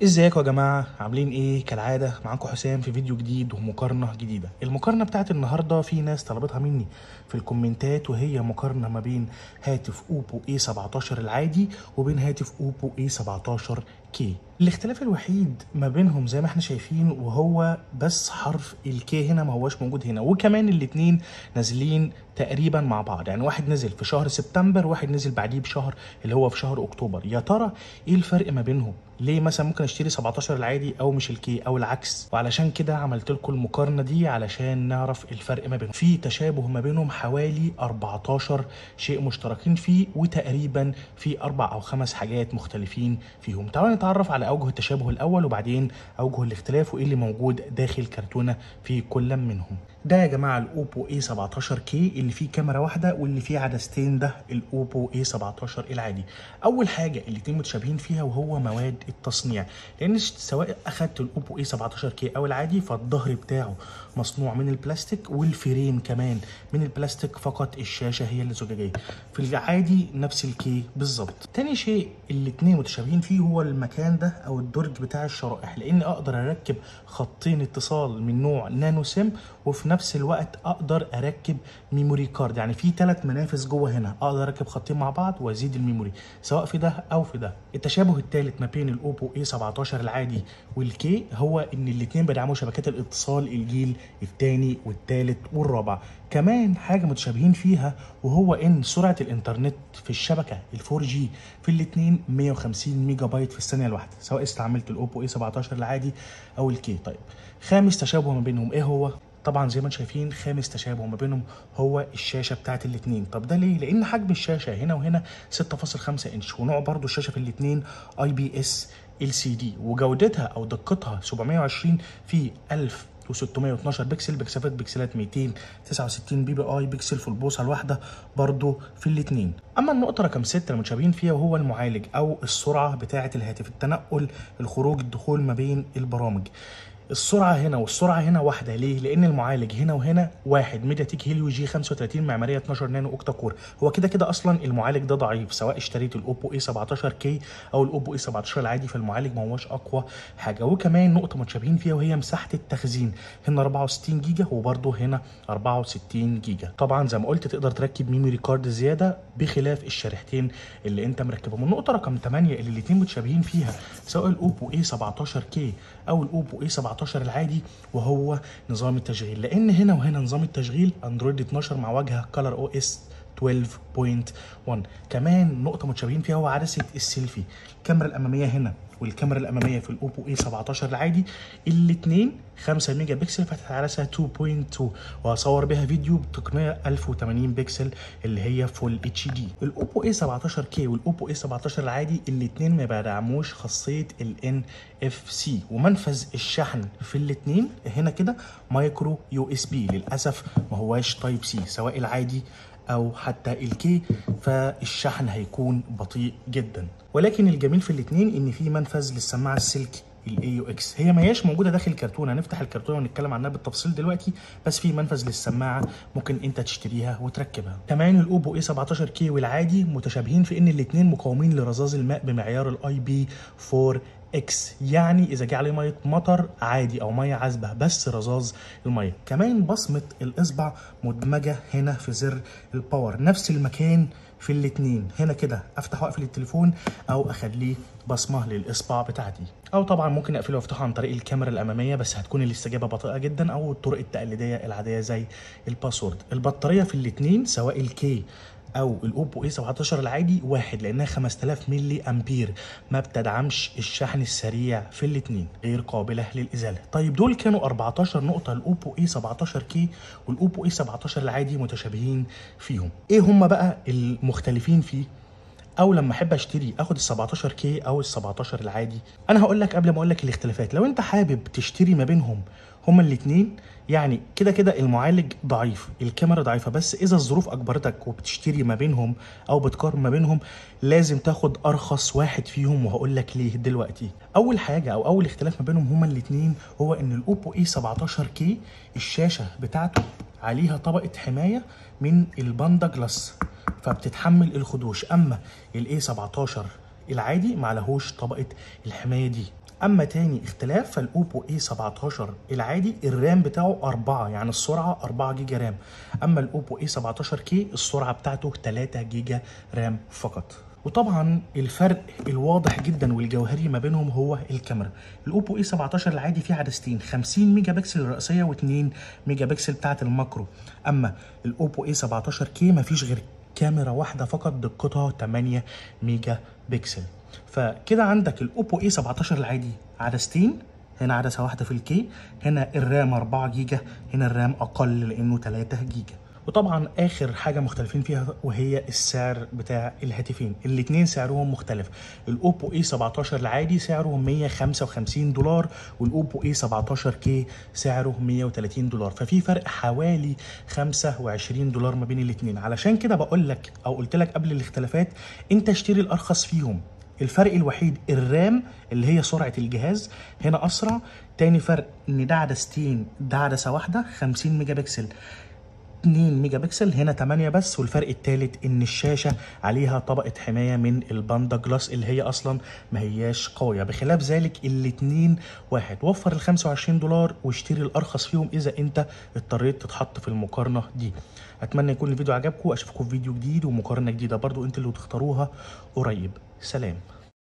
ازيكم يا جماعة؟ عاملين ايه؟ كالعادة معاكم حسام في فيديو جديد ومقارنة جديدة. المقارنة بتاعت النهاردة في ناس طلبتها مني في الكومنتات، وهي مقارنة ما بين هاتف اوبو A17 العادي وبين هاتف اوبو A17K. الاختلاف الوحيد ما بينهم زي ما احنا شايفين وهو بس حرف الكي هنا ما هوش موجود هنا، وكمان الاتنين نازلين تقريبا مع بعض، يعني واحد نزل في شهر سبتمبر واحد نزل بعديه بشهر اللي هو في شهر اكتوبر. يا ترى ايه الفرق ما بينهم؟ ليه مثلا ممكن اشتري 17 العادي او مش الكي او العكس؟ وعلشان كده عملت لكم المقارنه دي علشان نعرف الفرق ما بينهم. في تشابه ما بينهم حوالي 14 شيء مشتركين فيه، وتقريبا في 4 أو 5 حاجات مختلفين فيهم. تعالوا نتعرف على اوجه التشابه الاول وبعدين اوجه الاختلاف وايه اللي موجود داخل كرتونه في كل منهم. ده يا جماعه الاوبو A17K اللي فيه كاميرا واحده واللي فيه عدستين، ده الاوبو A17 العادي. اول حاجه الاتنين متشابهين فيها وهو مواد التصنيع، لان سواء اخدت الاوبو A17K او العادي فالظهر بتاعه مصنوع من البلاستيك والفريم كمان من البلاستيك، فقط الشاشه هي اللي زجاجيه. في العادي نفس الكي بالظبط. تاني شيء الاتنين متشابهين فيه هو المكان ده او الدرج بتاع الشرائح، لان اقدر اركب خطين اتصال من نوع نانو سيم، وفي نفس الوقت اقدر اركب ميموري كارد، يعني في 3 منافذ جوه هنا اقدر اركب خطين مع بعض وازيد الميموري سواء في ده او في ده. التشابه الثالث ما بين الاوبو A17 العادي والكي هو ان الاثنين بيدعموا شبكات الاتصال الجيل الثاني والثالث والرابع. كمان حاجه متشابهين فيها وهو ان سرعه الانترنت في الشبكه ال4G في الاثنين 150 ميجا بايت في الثانيه الواحده، سواء استعملت الاوبو A17 العادي او الكي. طيب خامس تشابه ما بينهم ايه هو؟ طبعا زي ما انتم شايفين خامس تشابه ما بينهم هو الشاشه بتاعت الاثنين. طب ده ليه؟ لان حجم الشاشه هنا وهنا 6.5 انش، ونوع برضو الشاشه في الاثنين IPS LCD، وجودتها او دقتها 720 في 1612 بكسل بكثافه بكسلات 269 PPI بكسل في البوصه الواحده برضو في الاثنين. اما النقطه رقم 6 المتشابهين فيها وهو المعالج او السرعه بتاعه الهاتف، التنقل، الخروج، الدخول ما بين البرامج. السرعه هنا والسرعه هنا واحده. ليه؟ لان المعالج هنا وهنا واحد، ميديا تيك هيليو جي 35 معماريه 12 نانو اوكتا كور. هو كده كده اصلا المعالج ده ضعيف، سواء اشتريت الاوبو A17K او الاوبو A17 العادي فالمعالج ما هوش اقوى حاجه. وكمان نقطه متشابهين فيها وهي مساحه التخزين، هنا 64 جيجا وبرده هنا 64 جيجا. طبعا زي ما قلت تقدر تركب ميموري كارد زياده بخلاف الشريحتين اللي انت مركبهم. النقطه رقم 8 اللي الاثنين متشابهين فيها سواء الاوبو A17K او الاوبو A17 العادي وهو نظام التشغيل، لان هنا وهنا نظام التشغيل اندرويد 12 مع واجهه كلر او اس 12.1. كمان نقطه متشابهين فيها هو عدسه السيلفي. الكاميرا الاماميه هنا والكاميرا الاماميه في الاوبو A17 العادي الاثنين 5 ميجا بكسل فتحت عدسه 2.2، وهصور بها فيديو بتقنيه 1080 بكسل اللي هي فول اتش دي. الاوبو A17K والاوبو A17 العادي الاثنين ما بيدعموش خاصيه NFC، ومنفذ الشحن في الاثنين هنا كده مايكرو USB، للاسف ما هواش تايب سي سواء العادي او حتى الكي، فالشحن هيكون بطيء جدا. ولكن الجميل في الاثنين ان في منفذ للسماعه السلك AUX، هي ما هياش موجوده داخل الكرتونه، هنفتح الكرتونه ونتكلم عنها بالتفصيل دلوقتي، بس في منفذ للسماعه ممكن انت تشتريها وتركبها. كمان الاوبو A17K والعادي متشابهين في ان الاثنين مقاومين لرذاذ الماء بمعيار الاي بي 4 اكس، يعني اذا جه عليه ميه مطر عادي او ميه عذبه بس رذاذ الميه. كمان بصمه الاصبع مدمجه هنا في زر الباور، نفس المكان في الاثنين. هنا كده افتح واقفل التليفون او اخليه بصمه للاصبع بتاعتي، او طبعا ممكن اقفله وافتحه عن طريق الكاميرا الاماميه، بس هتكون الاستجابه بطيئه جدا، او الطرق التقليديه العاديه زي الباسورد. البطاريه في الاثنين سواء الكي او الاوبو A17 العادي واحد، لانها 5000 ملي امبير، ما بتدعمش الشحن السريع في الاثنين، غير قابله للازاله. طيب دول كانوا 14 نقطه الاوبو A17K والاوبو A17 العادي متشابهين فيهم. ايه هم بقى المختلفين فيه؟ او لما احب اشتري اخد ال17K او ال17 العادي؟ انا هقول لك قبل ما اقول لك الاختلافات. لو انت حابب تشتري ما بينهم هما الاثنين، يعني كده كده المعالج ضعيف الكاميرا ضعيفه، بس اذا الظروف اجبرتك وبتشتري ما بينهم او بتقارن ما بينهم لازم تاخد ارخص واحد فيهم، وهقول لك ليه دلوقتي. اول حاجه او اول اختلاف ما بينهم هما الاثنين هو ان الاوبو A17K الشاشه بتاعته عليها طبقه حمايه من الباندا جلاس فبتتحمل الخدوش، اما الاي 17 العادي معلهوش طبقه الحمايه دي. اما تاني اختلاف فالاوبو اي 17 العادي الرام بتاعه 4، يعني السرعه 4 جيجا رام. اما الاوبو اي 17 كي السرعه بتاعته 3 جيجا رام فقط. وطبعا الفرق الواضح جدا والجوهري ما بينهم هو الكاميرا. الاوبو اي 17 العادي فيه عدستين، 50 ميجا بكسل الرئيسيه و2 ميجا بكسل بتاعه الماكرو. اما الاوبو اي 17 كي مفيش غير كاميرا واحده فقط دقتها 8 ميجا بكسل. فكده عندك الاوبو اي 17 العادي عدستين، هنا عدسه واحده في الكي، هنا الرام 4 جيجا، هنا الرام اقل لانه 3 جيجا. وطبعا اخر حاجه مختلفين فيها وهي السعر بتاع الهاتفين، الاتنين سعرهم مختلف. الاوبو اي 17 العادي سعره 155 دولار، والاوبو اي 17 كي سعره 130 دولار، ففي فرق حوالي 25 دولار ما بين الاتنين. علشان كده بقول لك او قلت لك قبل الاختلافات انت اشتري الارخص فيهم. الفرق الوحيد الرام اللي هي سرعه الجهاز هنا اسرع. تاني فرق ان ده عدستين، ده عدسه واحده 50 ميجا بكسل 2 ميجا بكسل، هنا 8 بس. والفرق الثالث ان الشاشه عليها طبقه حمايه من الباندا جلاس اللي هي اصلا ما هياش قويه. بخلاف ذلك الاثنين واحد. وفر ال 25 دولار واشتري الارخص فيهم اذا انت اضطريت تتحط في المقارنه دي. اتمنى يكون الفيديو عجبكم، اشوفكم في فيديو جديد ومقارنه جديده برضو انتوا اللي تختاروها قريب. سلام.